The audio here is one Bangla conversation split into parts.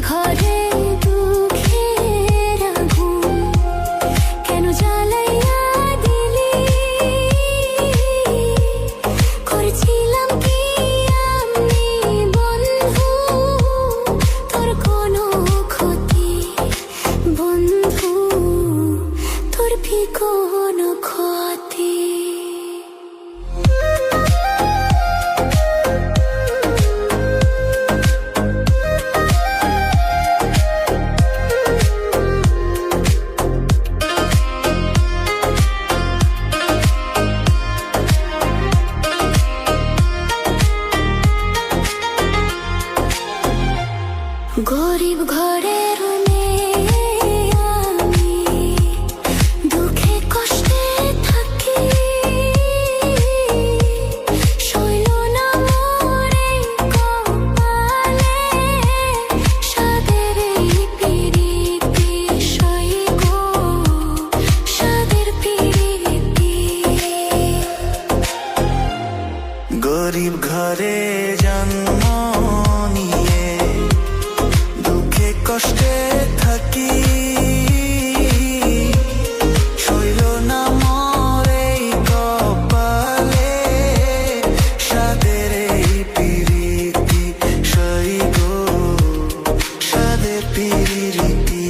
ঘরে দুঃখের আগুন কেন জ্বালাইয়া দিলি? করেছিলাম কি আমি বন্ধু তোর কোনো ক্ষতি? বন্ধু তোর কি কোনো ক্ষতি? গরিব ঘরের মেয়ে আমি, দুঃখে কষ্টে থাকি। সইল না মোরে কপালে সাদের এই পিরিতি, সই গো সাদের পিরিতি। গরিব ঘরে জন্ম নিয়ে দুঃখে কষ্টে থাকি। সইল না মোরে কপালে সাদের এই পিরিতি, সই গো সাদের পিরিতি।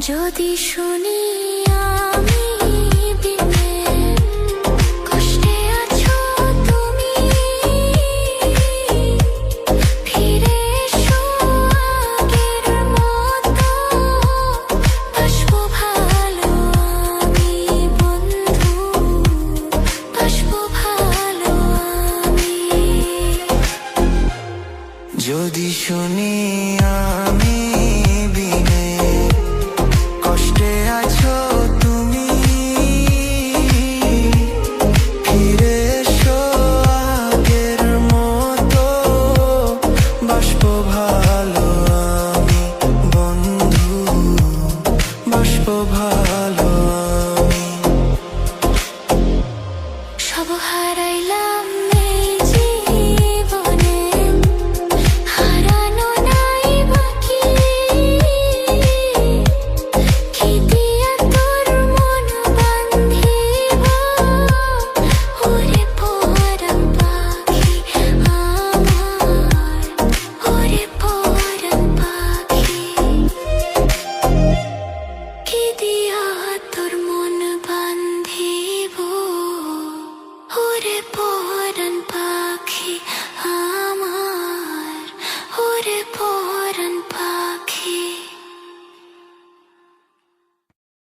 যদি শুনি আমি বিনে কষ্টে আছো তুমি, ফিরে এসো আগের মতো, বাসবো ভালো আমি বন্ধু, বাসবো ভালো আমি। যদি শুনি আমি বিনে কষ্টে আছো তুমি, ফিরে এসো আগের মতো, বাসবো ভালো আমি বন্ধু, বাসবো ভালো আমি। সব হারাইলাম এই জীবনে, হারানো নাই বাকি। কি দিয়া তোর মন বান্ধিব, ওরে পরাণ পাখি আমার, ওরে পরাণ পাখি। কি দিয়া তোর মন বান্ধিব, ওরে